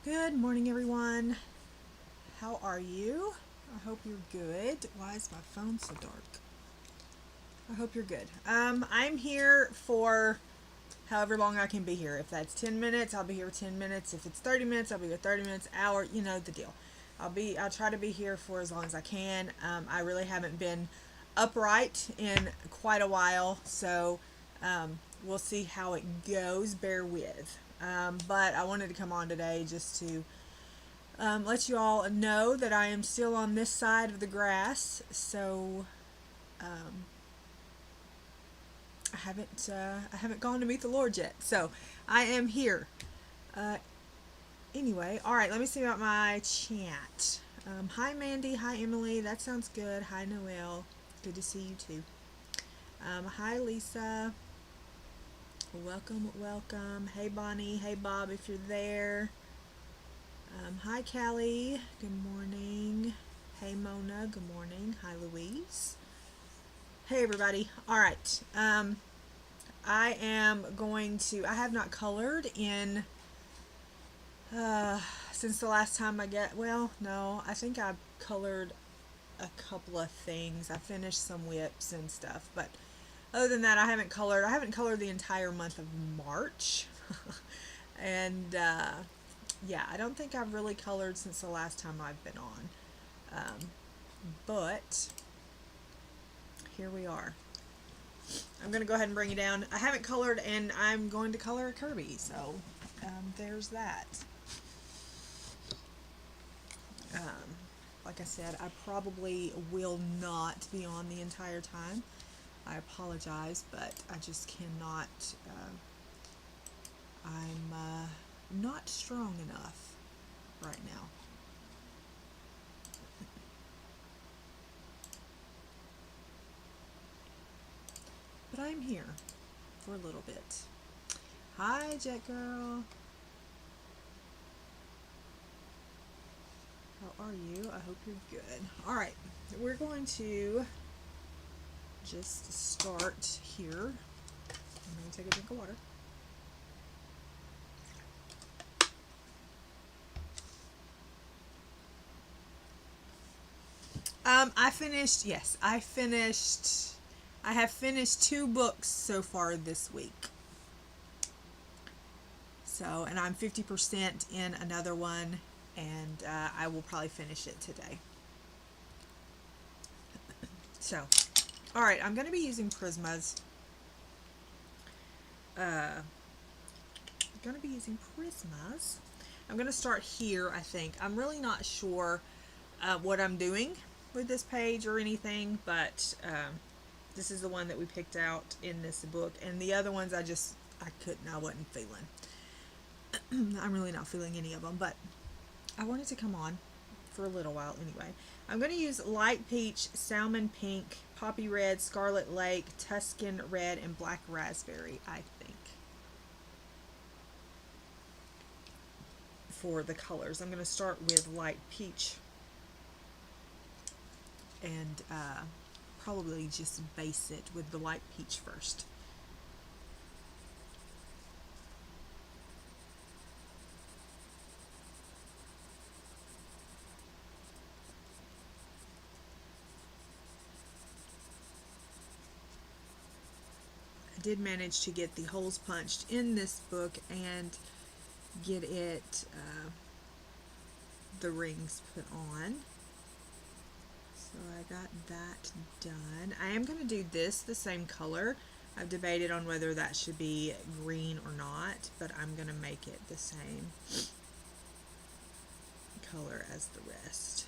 Good morning, everyone. How are you? I hope you're good. Why is my phone so dark? I hope you're good. I'm here for however long I can be here. If that's 10 minutes, I'll be here 10 minutes. If it's 30 minutes, I'll be here 30 minutes, hour, you know the deal. I'll try to be here for as long as I can. I really haven't been upright in quite a while, so we'll see how it goes. Bear with. But I wanted to come on today just to let you all know that I am still on this side of the grass, so I haven't gone to meet the Lord yet. So I am here. Anyway, all right. Let me see about my chat. Hi Mandy. Hi Emily. That sounds good. Hi Noelle. Good to see you too. Hi Lisa. Welcome, welcome. Hey Bonnie. Hey Bob. If you're there. Hi Callie. Good morning. Hey Mona. Good morning. Hi Louise. Hey everybody. All right. I am going to. I have not colored in since the last time I get. Well, no. I think I colored a couple of things. I finished some whips and stuff, but other than that, I haven't colored. I haven't colored the entire month of March, and yeah, I don't think I've really colored since the last time I've been on. But here we are. I'm going to go ahead and bring you down. I haven't colored, and I'm going to color a Kerby, so there's that. Like I said, I probably will not be on the entire time. I apologize, but I just cannot. I'm not strong enough right now. But I'm here for a little bit. Hi, Jet Girl. How are you? I hope you're good. All right, we're going to just start here. I'm going to take a drink of water. I finished, yes, I have finished 2 books so far this week. So, and I'm 50% in another one, and I will probably finish it today. So, all right, I'm going to be using Prismas. I'm going to be using Prismas. I'm going to start here, I think. I'm really not sure what I'm doing with this page or anything, but this is the one that we picked out in this book, and the other ones I wasn't feeling. I'm really not feeling any of them, but I wanted to come on for a little while anyway. I'm going to use light peach, salmon pink, poppy red, scarlet lake, Tuscan red, and black raspberry, I think, for the colors. I'm going to start with light peach and probably just base it with the light peach first. I did manage to get the holes punched in this book and get it the rings put on. So I got that done. I am going to do this the same color. I've debated on whether that should be green or not, but I'm going to make it the same color as the rest.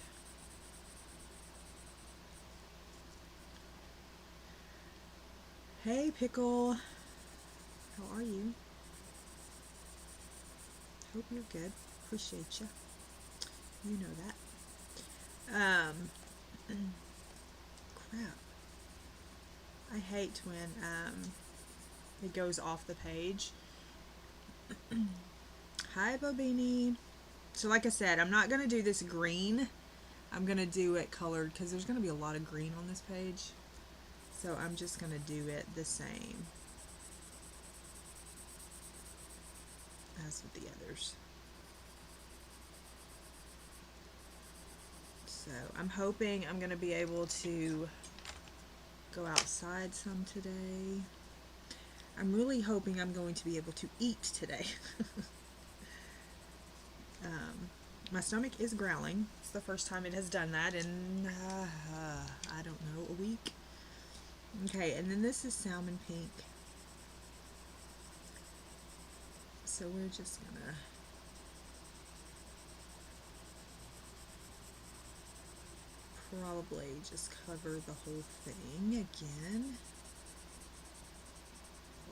Hey Pickle, how are you? Hope you're good. Appreciate you. You know that. Crap. I hate when it goes off the page. Hi Bobini. So like I said, I'm not going to do this green. I'm going to do it colored because there's going to be a lot of green on this page. So I'm just going to do it the same as with the others. So I'm hoping I'm going to be able to go outside some today. I'm really hoping I'm going to be able to eat today. My stomach is growling. It's the first time it has done that in, I don't know, a week. Okay, and then this is salmon pink. So we're just gonna probably just cover the whole thing again.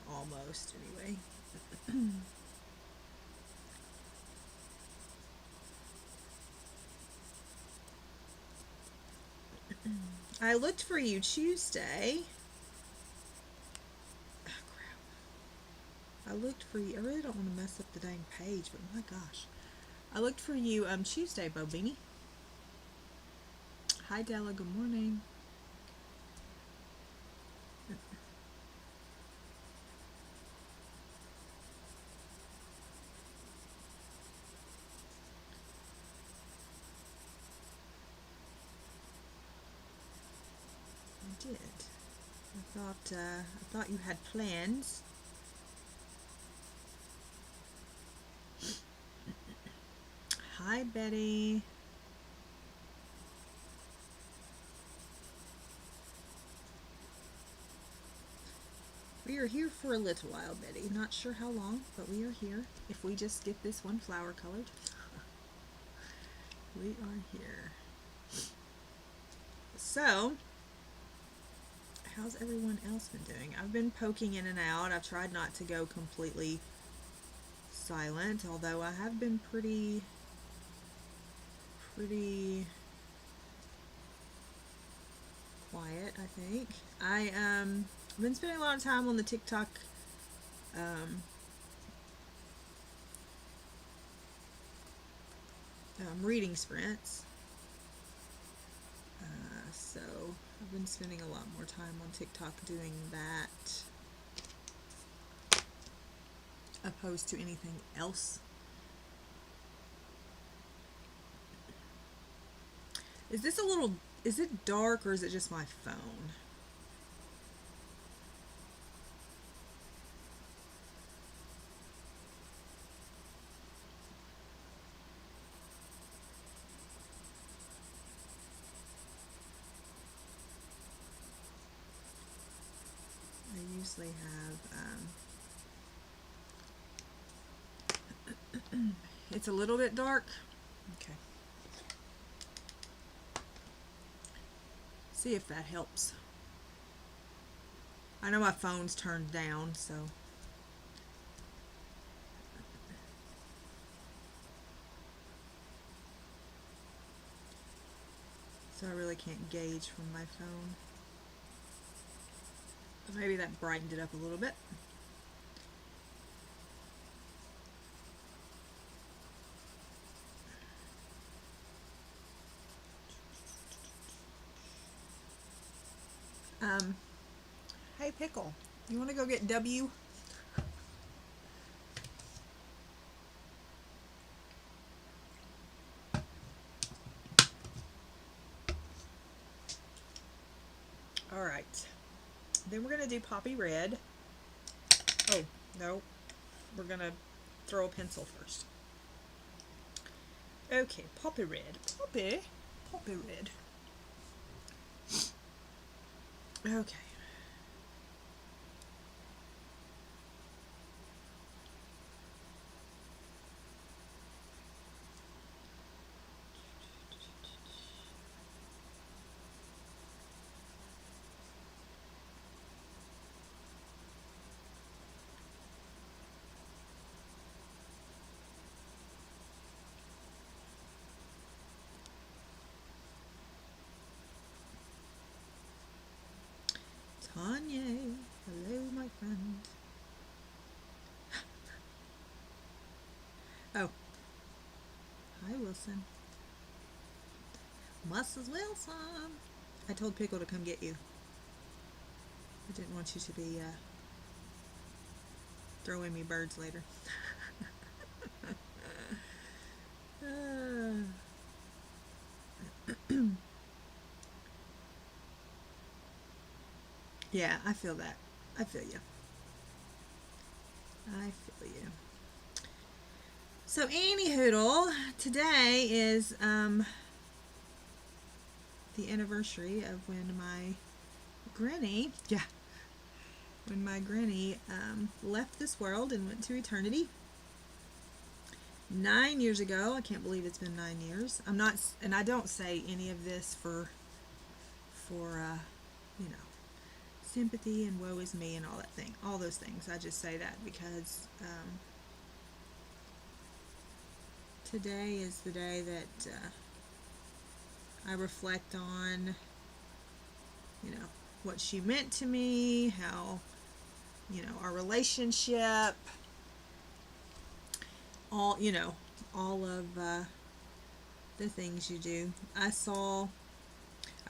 Almost, anyway. I looked for you Tuesday. Oh, crap. I looked for you. I really don't want to mess up the dang page, but my gosh. I looked for you Tuesday, Bo Beanie. Hi, Della. Good morning. I did. I thought you had plans. Hi, Betty. We are here for a little while, Betty. Not sure how long, but we are here. If we just get this one flower colored, we are here. So, how's everyone else been doing? I've been poking in and out. I've tried not to go completely silent, although I have been pretty quiet, I think. I've been spending a lot of time on the TikTok reading sprints. So I've been spending a lot more time on TikTok doing that opposed to anything else. Is it dark or is it just my phone? I usually have, it's a little bit dark. Okay. See if that helps. I know my phone's turned down, so. So I really can't gauge from my phone. But maybe that brightened it up a little bit. Hey Pickle, you want to go get W? Alright, then we're going to do Poppy Red. Oh, no, we're going to throw a pencil first. Okay, Poppy Red. Poppy Red. Okay. Tanya, hello my friend. Oh, hi Wilson. Mrs. Wilson. I told Pickle to come get you. I didn't want you to be throwing me birds later. Yeah, I feel that. I feel you. I feel you. So, anyhoodle, today is the anniversary of when my granny, when my granny left this world and went to eternity. 9 years ago. I can't believe it's been 9 years. I'm not, and I don't say any of this for you know, sympathy and woe is me and all those things. I just say that because today is the day that I reflect on, what she meant to me, how, our relationship, all of the things you do. I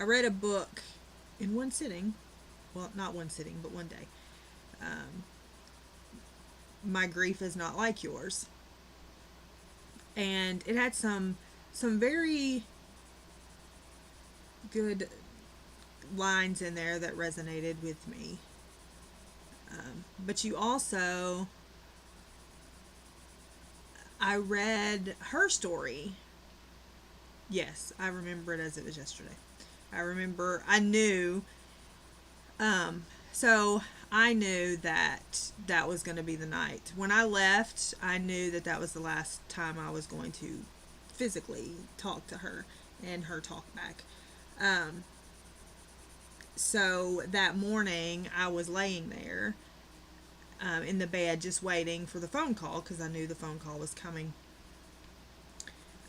read a book in one sitting, well, not one sitting, but one day. My Grief Is Not Like Yours. And it had some very good lines in there that resonated with me. But I read her story. Yes, I remember it as it was yesterday. I knew, so I knew that was going to be the night. When I left, I knew that was the last time I was going to physically talk to her and her talk back. So that morning, I was laying there in the bed just waiting for the phone call because I knew the phone call was coming.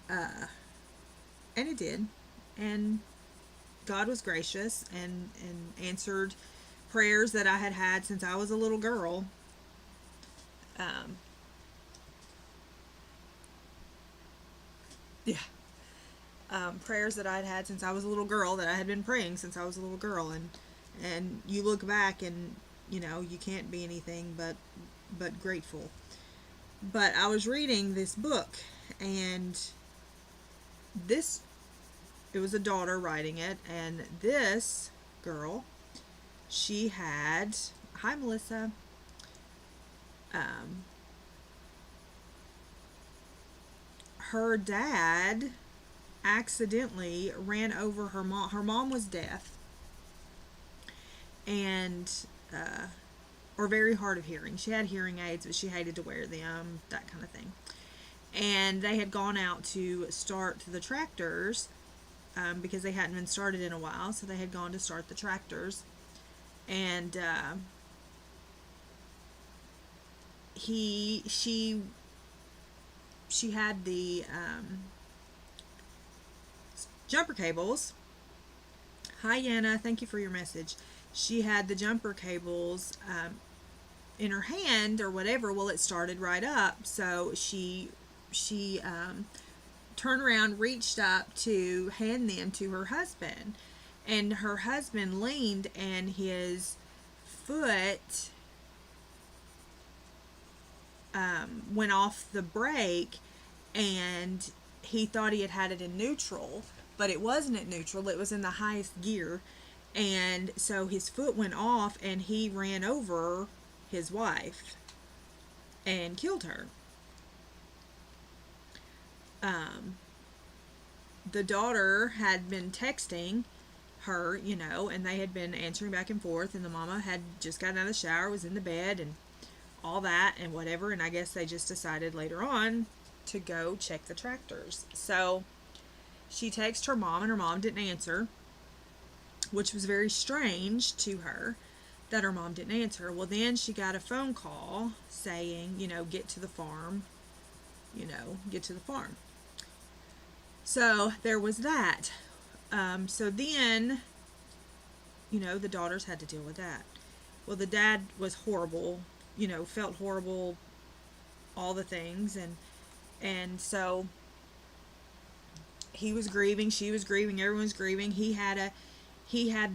And it did. And God was gracious and answered prayers that I had had since I was a little girl. Prayers that I'd had since I was a little girl, that I had been praying since I was a little girl, and you look back and you can't be anything but grateful. But I was reading this book, and it was a daughter writing it, and this girl, she had, hi Melissa, her dad accidentally ran over her mom. Her mom was deaf and or very hard of hearing. She had hearing aids, but she hated to wear them, that kind of thing. And they had gone out to start the tractors because they hadn't been started in a while, so they had gone to start the tractors. And she had the jumper cables. Hi Yana, thank you for your message. She had the jumper cables in her hand or whatever. Well, it started right up, so she turned around, reached up to hand them to her husband, and her husband leaned, and his foot went off the brake, and he thought he had it in neutral, but it wasn't at neutral. It was in the highest gear, and so his foot went off, and he ran over his wife and killed her. The daughter had been texting her, and they had been answering back and forth, and the mama had just gotten out of the shower, was in the bed, and all that, and whatever, and I guess they just decided later on to go check the tractors. So she texted her mom, and her mom didn't answer, which was very strange to her that her mom didn't answer. Well, then she got a phone call saying, get to the farm, get to the farm. So there was that. So then, the daughters had to deal with that. Well, the dad was horrible, felt horrible, all the things, and so he was grieving, she was grieving, everyone's grieving. He had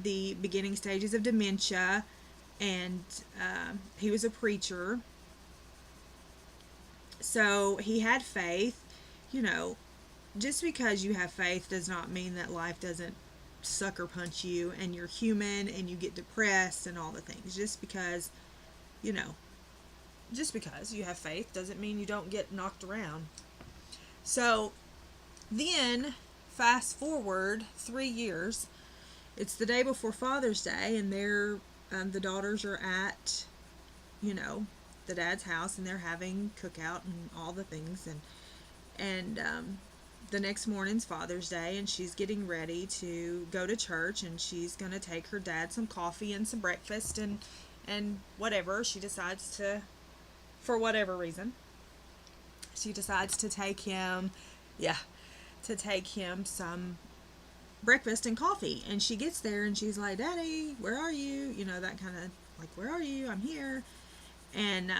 the beginning stages of dementia, and he was a preacher, so he had faith, just because you have faith does not mean that life doesn't sucker punch you and you're human and you get depressed and all the things. You know, just because you have faith doesn't mean you don't get knocked around. So then, fast forward 3 years, it's the day before Father's Day, and the daughters are at, the dad's house, and they're having cookout and all the things, and the next morning's Father's Day, and she's getting ready to go to church, and she's going to take her dad some coffee and some breakfast and whatever. She decides to, for whatever reason, she decides to take him, some breakfast and coffee. And she gets there and she's like, Daddy, where are you? That kind of like, where are you? I'm here. And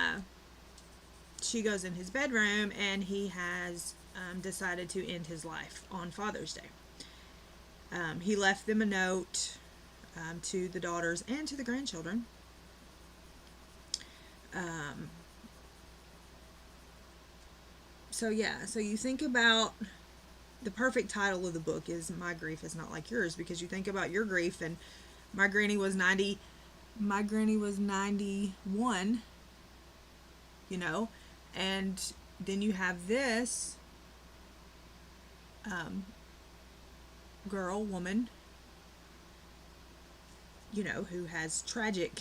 she goes in his bedroom, and he has decided to end his life on Father's Day. He left them a note to the daughters and to the grandchildren. So you think about, the perfect title of the book is My Grief Is Not Like Yours, because you think about your grief, and my granny was 91, and then you have this woman, who has tragic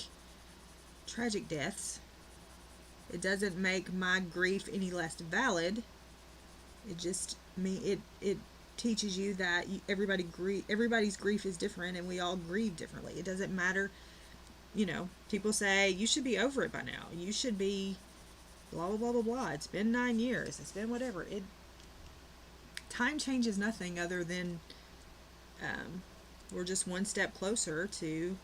deaths. It doesn't make my grief any less valid. It just it teaches you that everybody's grief is different, and we all grieve differently. It doesn't matter. People say you should be over it by now. You should be blah blah blah blah blah. It's been 9 years. It's been whatever. Time changes nothing other than we're just one step closer to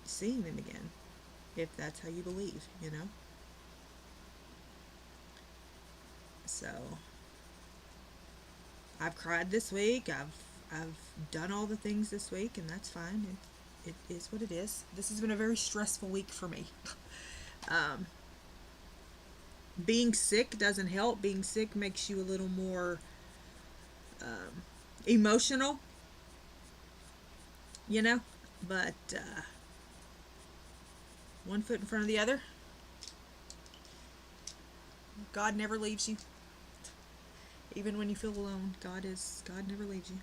seeing them again, if that's how you believe, So I've cried this week. I've done all the things this week, and that's fine. It is what it is. This has been a very stressful week for me. Being sick doesn't help. Being sick makes you a little more emotional, but one foot in front of the other. God never leaves you. Even when you feel alone, God never leaves you.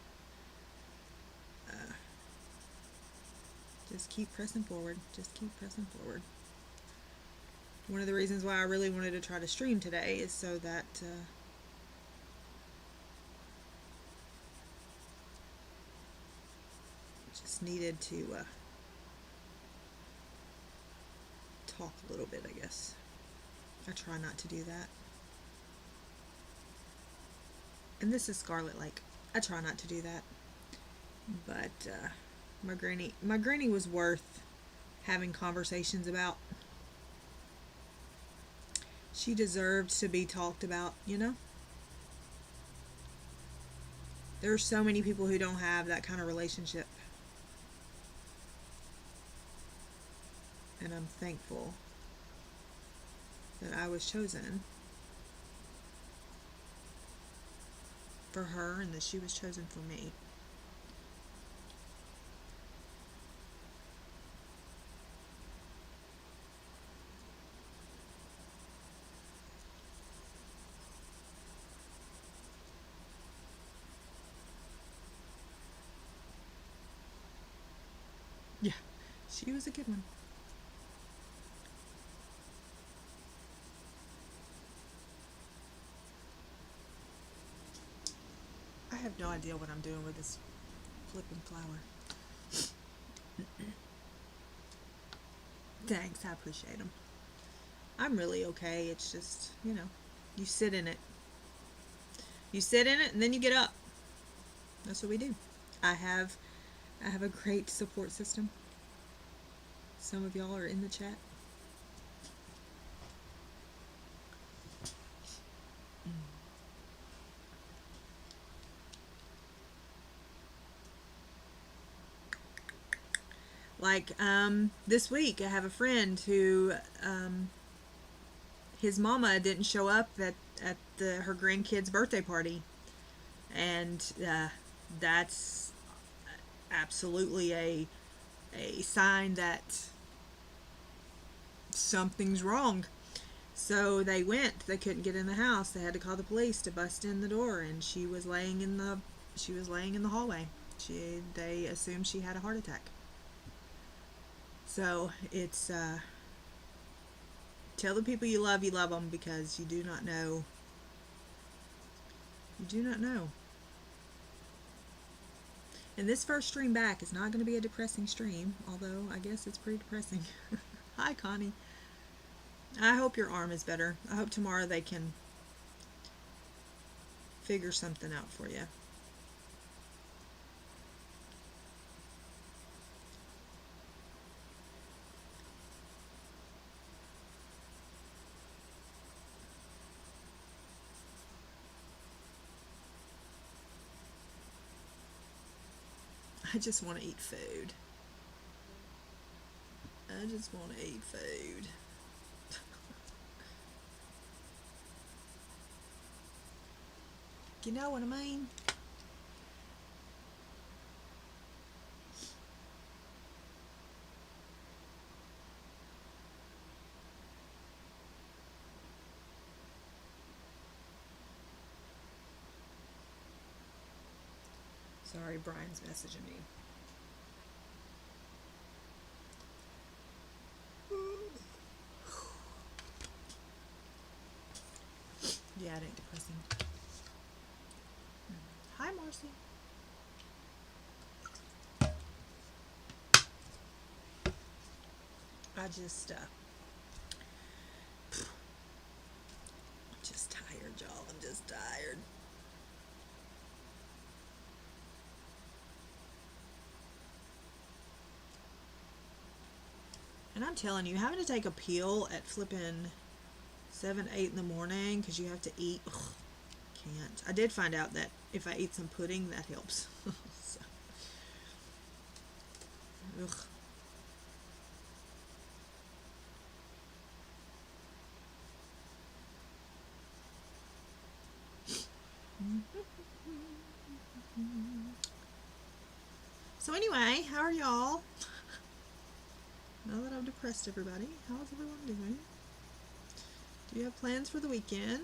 Just keep pressing forward. One of the reasons why I really wanted to try to stream today is so that just needed to talk a little bit, I guess. I try not to do that. And this is Scarlet Lake. I try not to do that. But my granny was worth having conversations about. She deserved to be talked about, There are so many people who don't have that kind of relationship. And I'm thankful that I was chosen for her, and that she was chosen for me. Yeah, she was a good one. I have no idea what I'm doing with this flipping flower. Thanks, I appreciate them. I'm really okay. It's just, you sit in it. You sit in it and then you get up. That's what we do. I have a great support system. Some of y'all are in the chat. Like this week I have a friend who his mama didn't show up at her grandkid's birthday party, and that's absolutely a sign that something's wrong. So they went. They couldn't get in the house. They had to call the police to bust in the door, and she was laying in the hallway. They assumed she had a heart attack. So it's tell the people you love them, because you do not know. You do not know. And this first stream back is not going to be a depressing stream, although I guess it's pretty depressing. Hi, Connie. I hope your arm is better. I hope tomorrow they can figure something out for you. I just want to eat food. I just want to eat food. You know what I mean? Sorry, Brian's messaging me. Yeah, it ain't depressing. Hi, Marcy. I just tired, y'all. I'm just tired. And I'm telling you, having to take a pill at flipping 7, 8 in the morning because you have to eat. Ugh, can't. I did find out that if I eat some pudding, that helps. So, ugh. So anyway, how are y'all? Now that I've depressed everybody, how's everyone doing? Do you have plans for the weekend?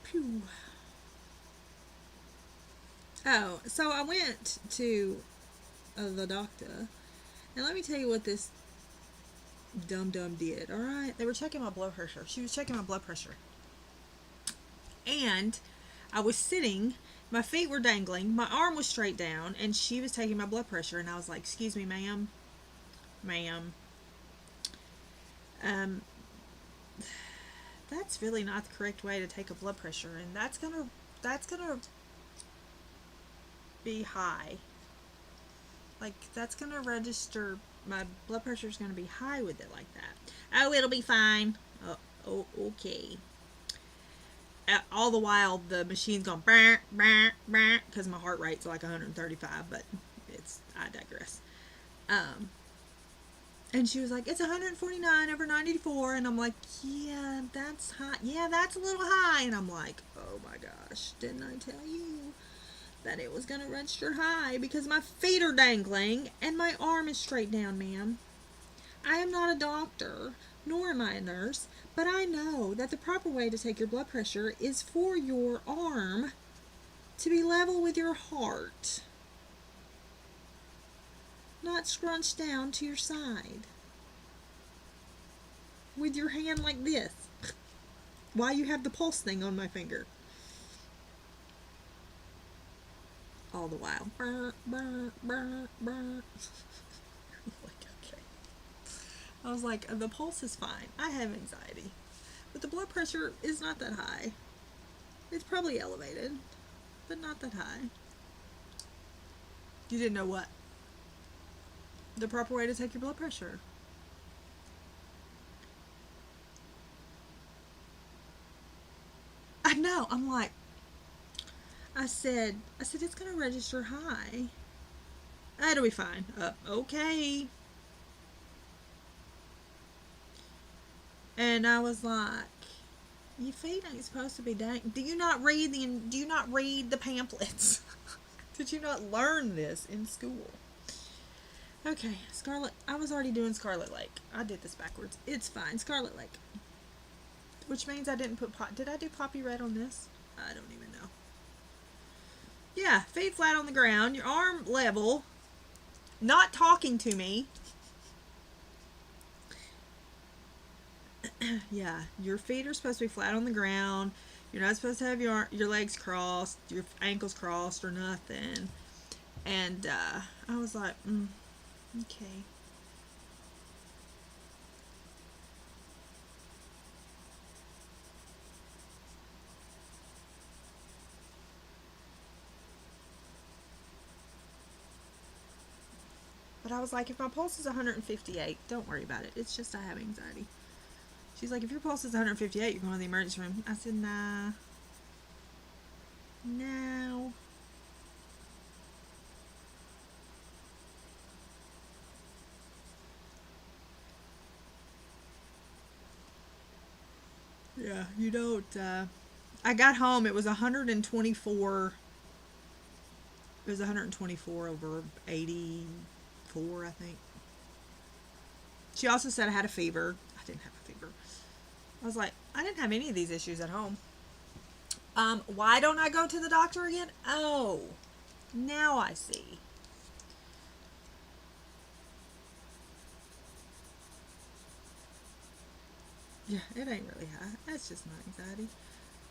Phew. Oh, so I went to the doctor, and let me tell you what this dum-dum did, alright? They were checking my blood pressure. She was checking my blood pressure. And I was sitting, my feet were dangling, my arm was straight down, and she was taking my blood pressure, and I was like, excuse me, ma'am. That's really not the correct way to take a blood pressure, and that's gonna be high. Like, that's gonna register, my blood pressure is gonna be high with it like that. Oh, it'll be fine. Oh, okay. All the while, the machine's going because my heart rate's like 135, but I digress. And she was like, it's 149 over 94, and I'm like, yeah, that's high. Yeah, that's a little high. And I'm like, oh my gosh, didn't I tell you that it was going to register high because my feet are dangling and my arm is straight down, ma'am. I am not a doctor, nor am I a nurse, but I know that the proper way to take your blood pressure is for your arm to be level with your heart, not scrunched down to your side with your hand like this while you have the pulse thing on my finger. All the while. I was like, the pulse is fine. I have anxiety. But the blood pressure is not that high. It's probably elevated, but not that high. You didn't know what? The proper way to take your blood pressure. I know. I'm like, I said it's going to register high. It'll be fine. Okay. And I was like, your feet ain't supposed to be dang. Do you not read the pamphlets? Did you not learn this in school? Okay, Scarlet. I was already doing Scarlet Lake. I did this backwards. It's fine. Scarlet Lake. Which means I didn't put did I do Poppy Red on this? I don't even know. Yeah, feet flat on the ground, your arm level, not talking to me. Yeah, your feet are supposed to be flat on the ground. You're not supposed to have your legs crossed, your ankles crossed or nothing. And I was like, okay. But I was like, if my pulse is 158, don't worry about it. It's just I have anxiety. She's like, if your pulse is 158, you're going to the emergency room. I said, nah. No. Yeah, you don't. I got home, it was 124. It was 124 over 84, I think. She also said I had a fever. I didn't have a fever. I was like, I didn't have any of these issues at home. Why don't I go to the doctor again? Oh, now I see. Yeah, it ain't really high. That's just my anxiety.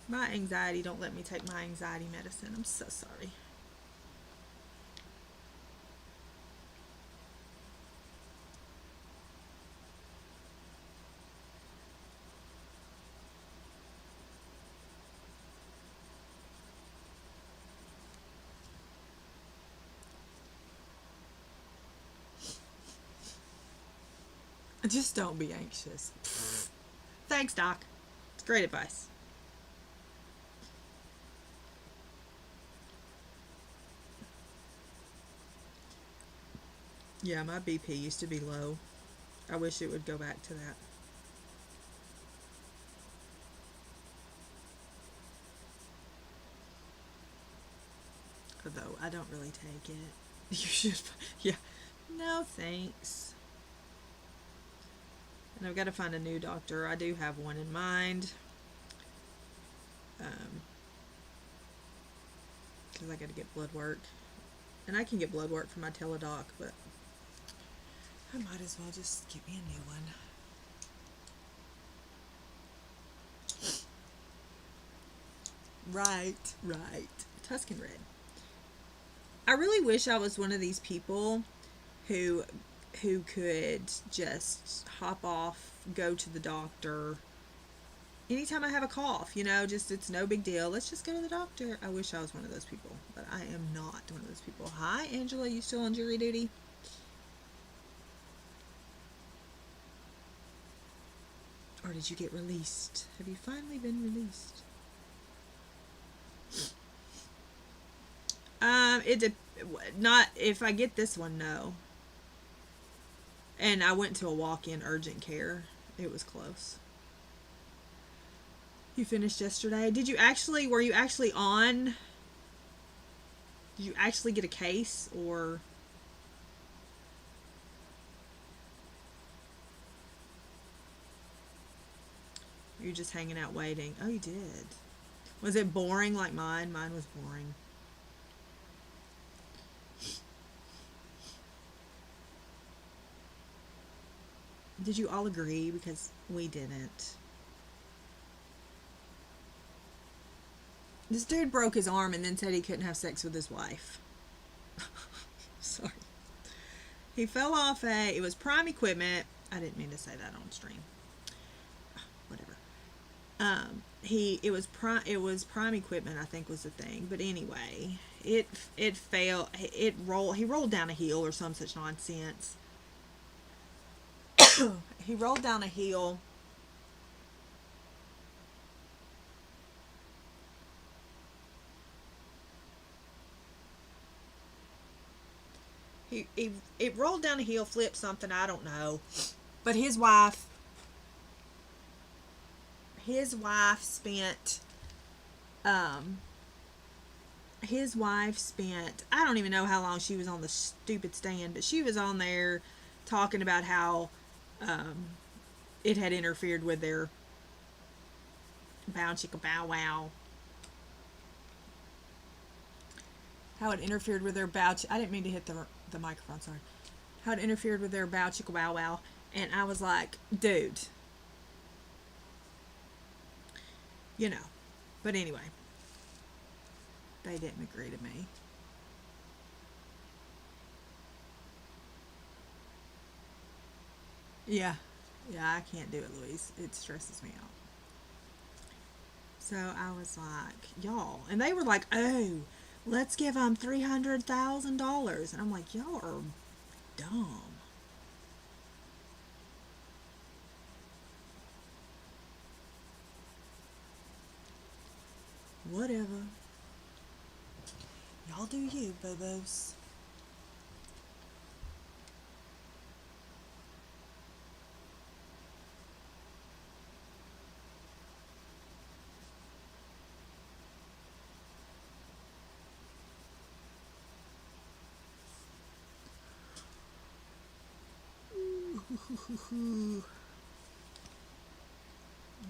My anxiety don't let me take my anxiety medicine. I'm so sorry. Just don't be anxious. Thanks, Doc. It's great advice. Yeah, my BP used to be low. I wish it would go back to that. Although I don't really take it. You should. Yeah. No, thanks. And I've got to find a new doctor. I do have one in mind. Because I got to get blood work. And I can get blood work from my teledoc, but I might as well just get me a new one. Right. Tuscan Red. I really wish I was one of these people who could just hop off, go to the doctor anytime I have a cough, just it's no big deal. Let's just go to the doctor. I wish I was one of those people, but I am not one of those people. Hi, Angela, you still on jury duty? Or did you get released? Have you finally been released? Not if I get this one, no. And I went to a walk-in urgent care. It was close. You finished yesterday. Were you actually on? Did you actually get a case or? Were you just hanging out waiting? Oh, you did. Was it boring like mine? Mine was boring. Did you all agree? Because we didn't. This dude broke his arm and then said he couldn't have sex with his wife. Sorry. He fell off it was prime equipment. I didn't mean to say that on stream. Whatever. It was prime equipment, I think was the thing. But anyway, it fell. He rolled down a hill or some such nonsense. He rolled down a hill. it rolled down a hill, flipped something, I don't know. But his wife spent I don't even know how long she was on the stupid stand, but she was on there talking about how it had interfered with their bow chicka bow wow. How it interfered with their bow. I didn't mean to hit the microphone. Sorry. How it interfered with their bow chicka bow wow, and I was like, dude, you know. But anyway, they didn't agree to me. Yeah, I can't do it, Louise. It stresses me out. So I was like, y'all, and they were like, oh, let's give them $300,000, and I'm like, y'all are dumb. Whatever. Y'all do you, boo-boos.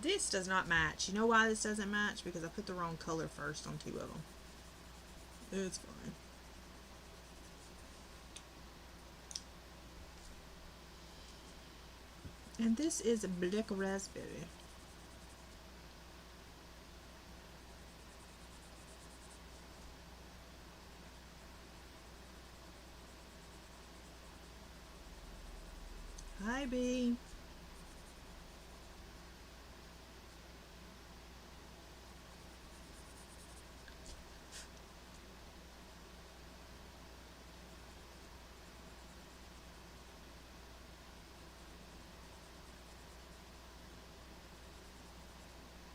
This does not match. You know why this doesn't match? Because I put the wrong color first on 2 of them. It's fine. And this is a black raspberry. Hi, B.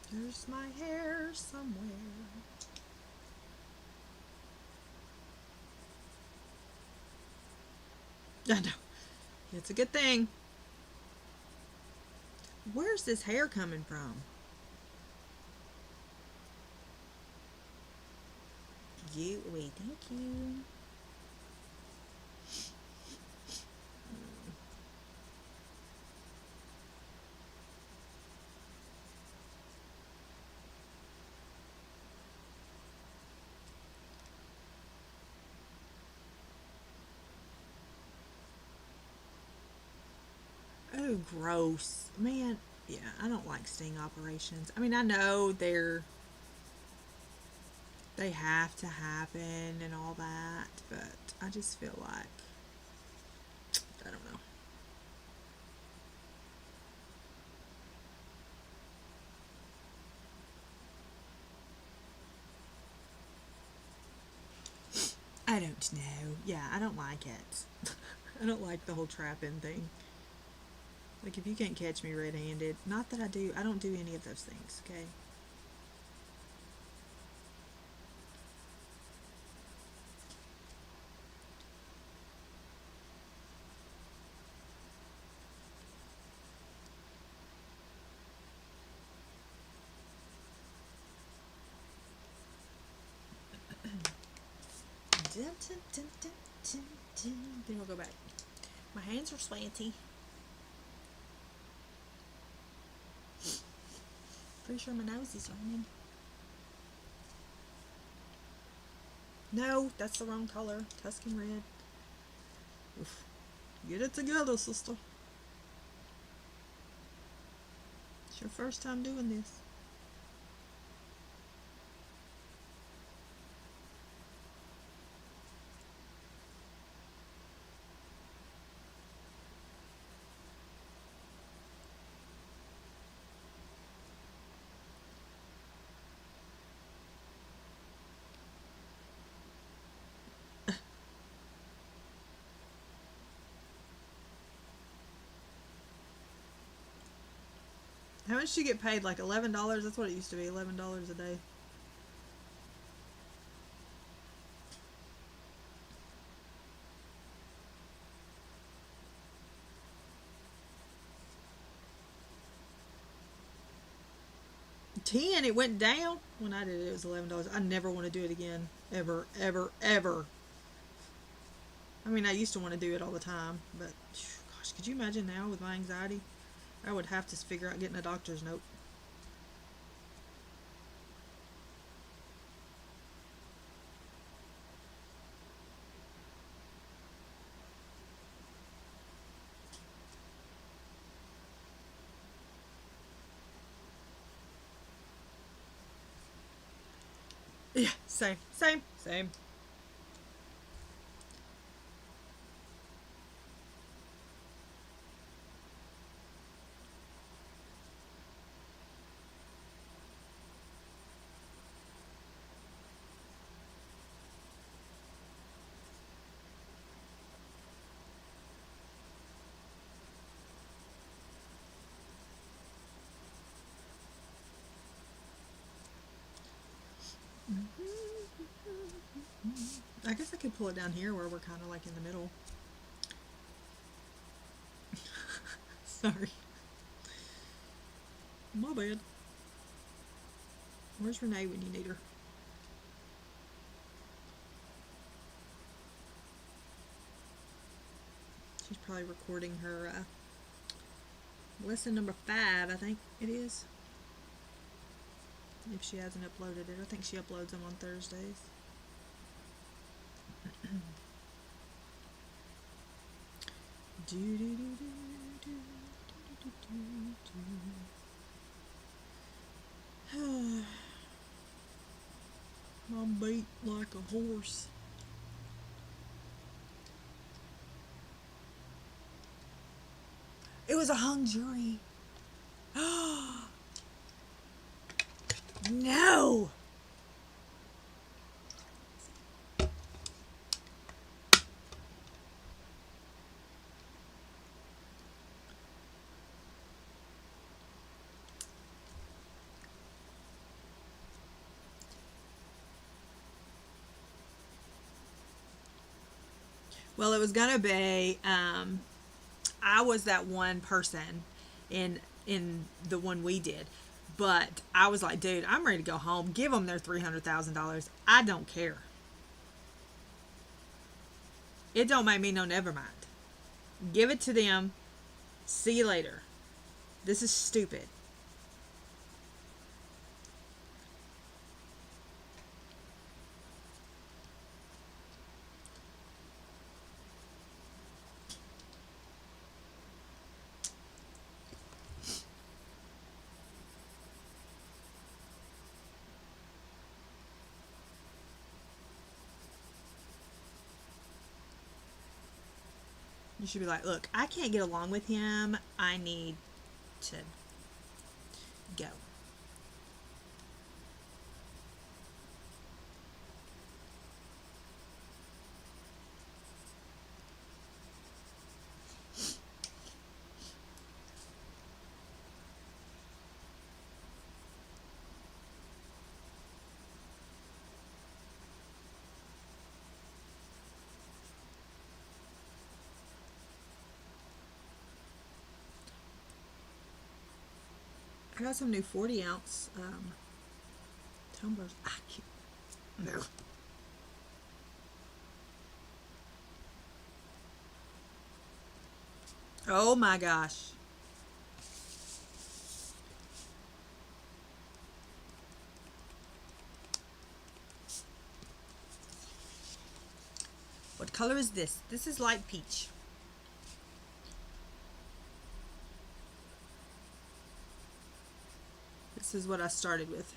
There's my hair somewhere. I know. It's a good thing. Where's this hair coming from? Wait, thank you. Oh, gross. Man, yeah, I don't like sting operations. I mean, I know they have to happen and all that, but I just feel like I don't know. I don't know. Yeah, I don't like it. I don't like the whole trapping thing. Like, if you can't catch me red-handed, not that I don't do any of those things, okay? Then we'll go back. My hands are sweaty. Pretty sure my nose is running. No, that's the wrong color. Tuscan red. Oof. Get it together, sister. It's your first time doing this. How much do you get paid? Like $11? That's what it used to be, $11 a day. 10, it went down. When I did it, it was $11. I never want to do it again. Ever, ever, ever. I mean, I used to want to do it all the time, but gosh, could you imagine now with my anxiety? I would have to figure out getting a doctor's note. Yeah, same, same, same. I guess I could pull it down here where we're kind of like in the middle. Sorry. My bad. Where's Renee when you need her? She's probably recording her lesson number 5, I think it is. If she hasn't uploaded it. I think she uploads them on Thursdays. I'm beat like a horse. It was a hung jury. No! Well, it was gonna be. I was that one person in the one we did, but I was like, dude, I'm ready to go home. Give them their $300,000. I don't care. It don't make me no never mind. Give it to them. See you later. This is stupid. You should be like, look, I can't get along with him. I need to go. I got some new 40-ounce tumblers. I can't. No. Oh my gosh. What color is this? This is light peach. This is what I started with.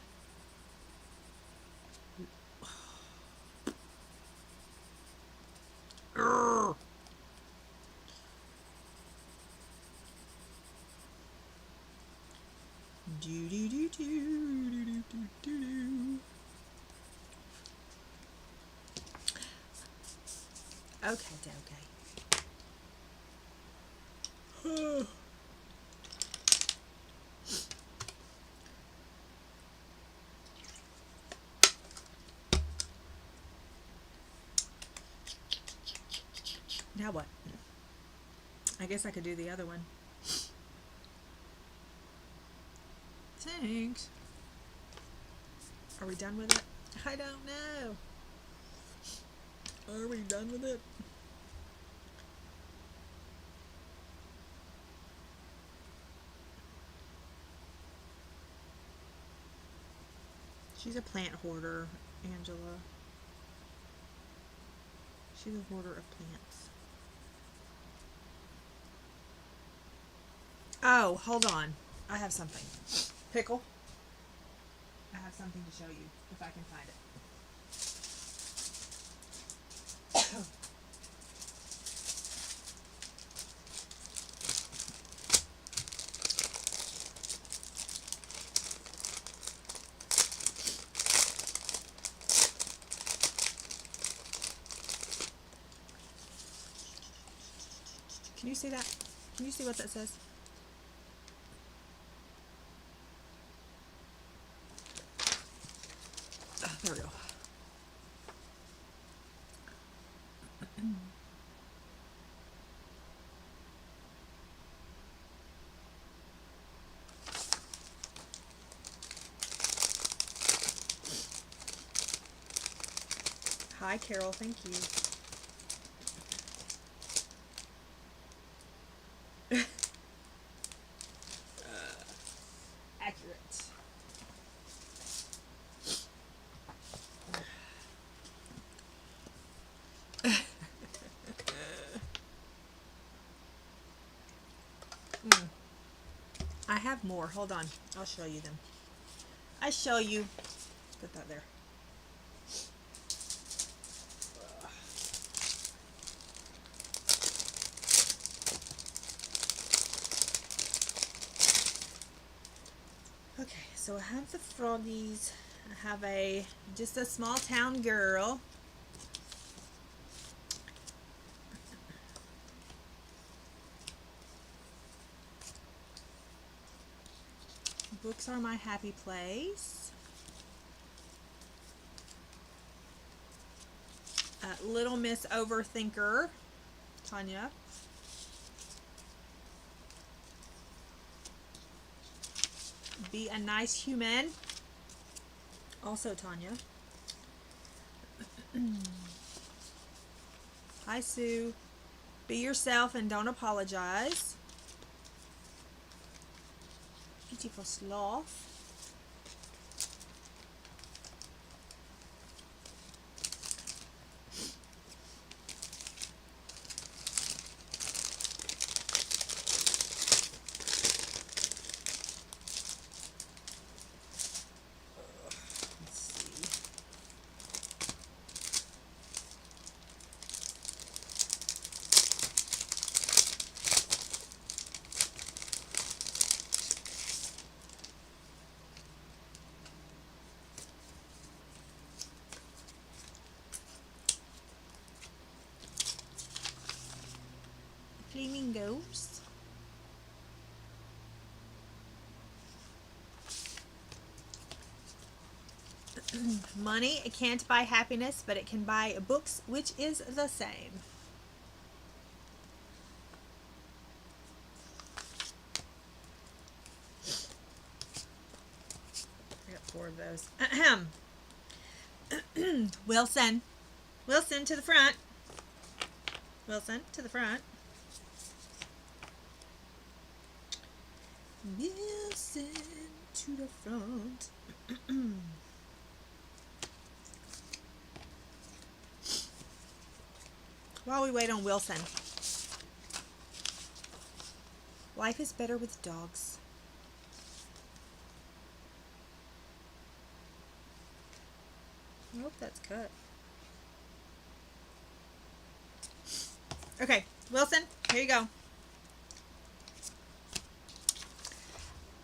Urgh. Do do do do do do do do. Okay, okay. Now what? I guess I could do the other one. Thanks. Are we done with it? I don't know. Are we done with it? She's a plant hoarder, Angela. She's a hoarder of plants. Oh, hold on. I have something. Pickle. I have something to show you, if I can find it. Can you see that? Can you see what that says? Oh, there we go. Hi, Carol. Thank you. Accurate. I have more. Hold on. I'll show you them. I show you. Put that there. Okay, so I have the froggies. I have just a small town girl. Books are my happy place. Little Miss Overthinker, Tanya. Be a Nice Human, also Tanya. Hi, Sue. Be yourself and don't apologize. Beautiful Sloth. Flamingos. Money, it can't buy happiness, but it can buy books, which is the same. I got 4 of those. Wilson. Wilson to the front. Wilson to the front. Wilson to the front. While we wait on Wilson. Life is better with dogs. I hope that's cut. Okay, Wilson, here you go.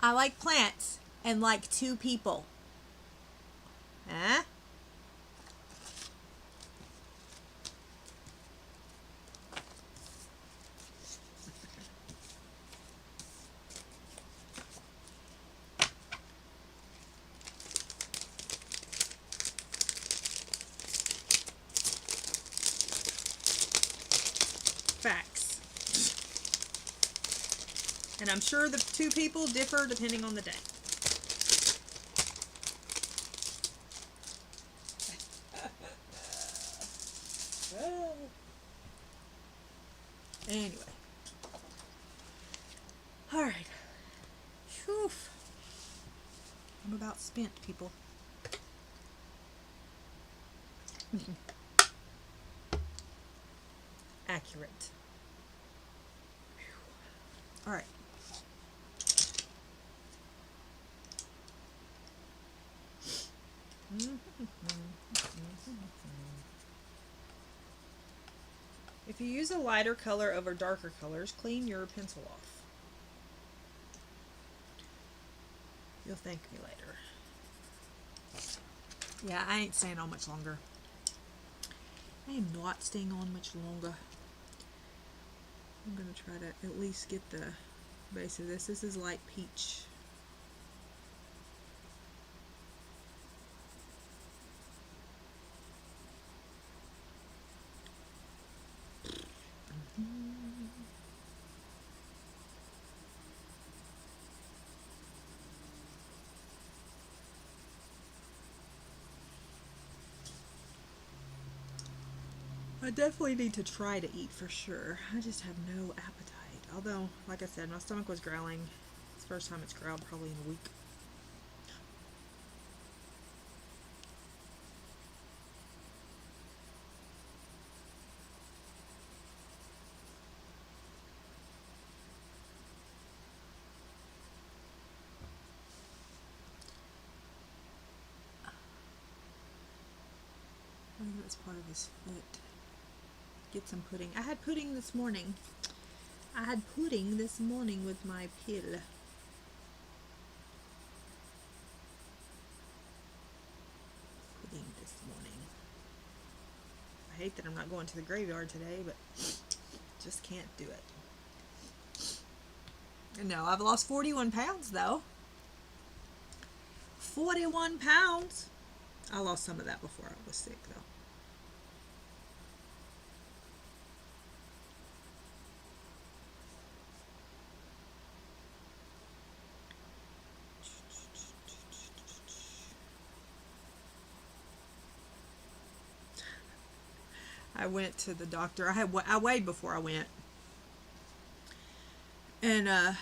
I like plants and like 2 people. Huh? Facts. And I'm sure the 2 people differ depending on the day. Anyway. Alright. Whew. I'm about spent, people. Accurate. Alright. If you use a lighter color over darker colors, clean your pencil off. You'll thank me later. Yeah, I ain't staying on much longer. I am not staying on much longer. I'm going to try to at least get the base of this. This is light peach. I definitely need to try to eat for sure. I just have no appetite. Although, like I said, my stomach was growling. It's the first time it's growled probably in a week. I think that's part of his foot. Get some pudding. I had pudding this morning. I had pudding this morning with my pill. Pudding this morning. I hate that I'm not going to the graveyard today, but just can't do it. No, I've lost 41 pounds though. 41 pounds. I lost some of that before I was sick though. I went to the doctor. I weighed before I went. And I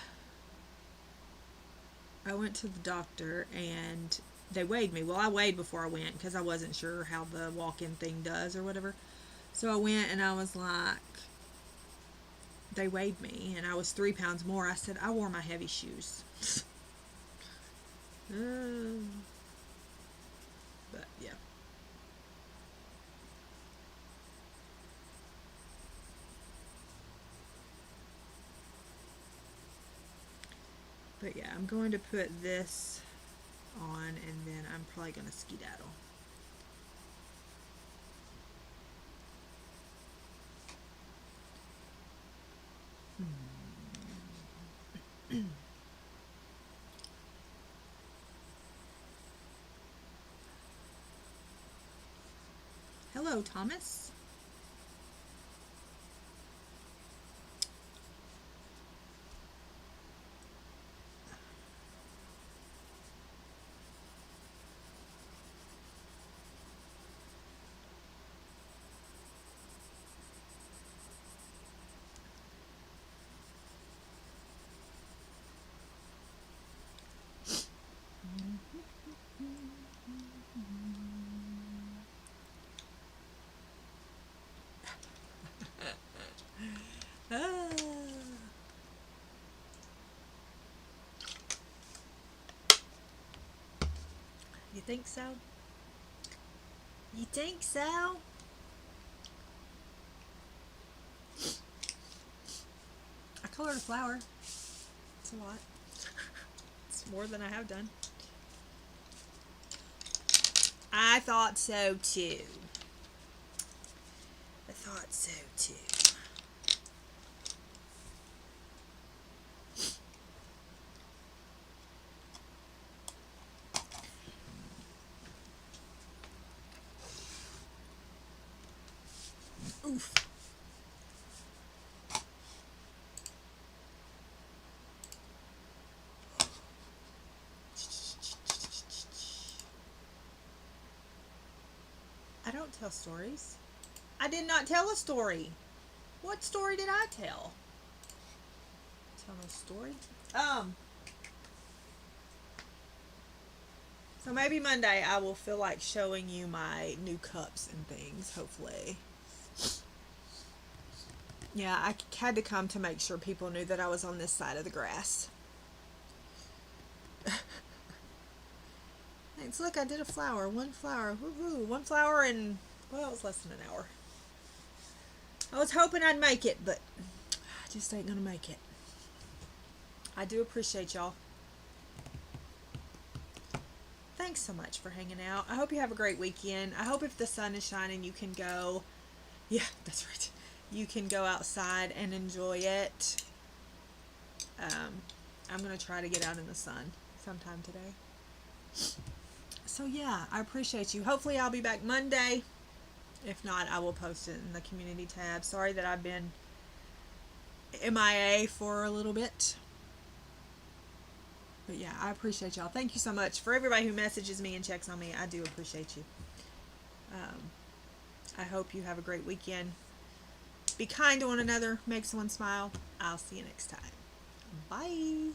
went to the doctor and they weighed me. Well, I weighed before I went because I wasn't sure how the walk-in thing does or whatever. So I went and I was like, they weighed me and I was 3 pounds more. I said, I wore my heavy shoes. But yeah. But yeah, I'm going to put this on and then I'm probably going to skedaddle. Hello, Thomas. You think so? You think so? I colored a flower. It's a lot. It's more than I have done. I thought so too. I thought so too. Oof. I don't tell stories. I did not tell a story. What story did I tell? Tell no story? So maybe Monday I will feel like showing you my new cups and things, hopefully. Yeah, I had to come to make sure people knew that I was on this side of the grass. Thanks. Look, I did a flower. One flower. Woohoo. One flower in, well, it was less than an hour. I was hoping I'd make it, but I just ain't gonna make it. I do appreciate y'all. Thanks so much for hanging out. I hope you have a great weekend. I hope if the sun is shining, you can go. Yeah, that's right. You can go outside and enjoy it. I'm going to try to get out in the sun sometime today. So yeah, I appreciate you. Hopefully I'll be back Monday. If not, I will post it in the community tab. Sorry that I've been MIA for a little bit. But yeah, I appreciate y'all. Thank you so much. For everybody who messages me and checks on me, I do appreciate you. I hope you have a great weekend. Be kind to one another. Make someone smile. I'll see you next time. Bye.